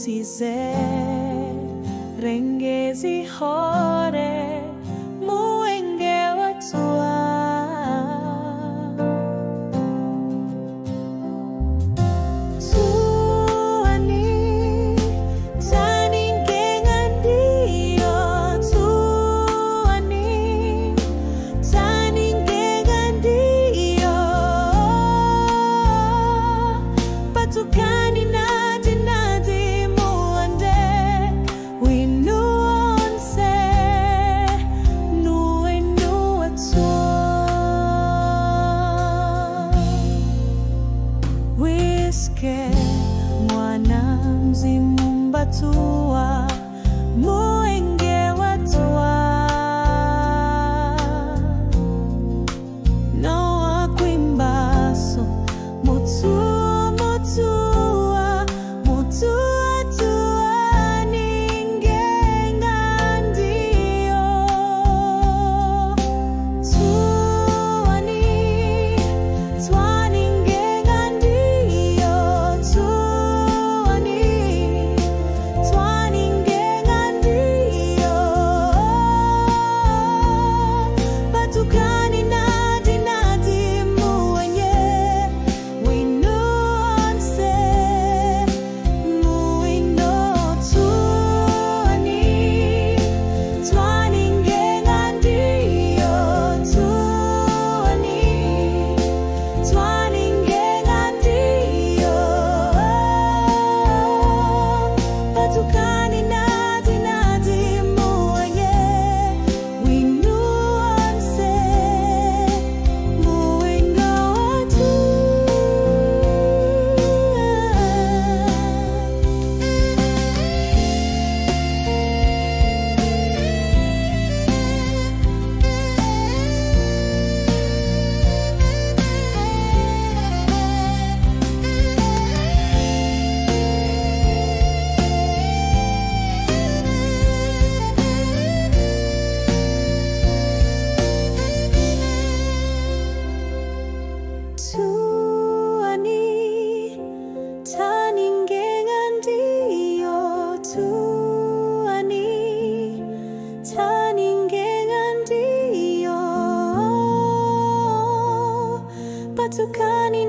size rengezi hore muenge watua tuani taninge ngandio tuani taninge ngandio patukani nadi nadi muande we nuance nuwe nuwe Wiske mwana mzimumbatua muenge watua Noa kwimbaso mutu mutua mutua tua ningenga ndio tuani tuani ngenga ndio tuani tuani ngenga ndio patukani nadi nadi muenye we nuance muino tuani tuani ngenga ndio tuani tuani ngenga ndio patukani nadi nadi muenye we nuance muino tu tuani taningenga ndio tuani taningenga ndio patukani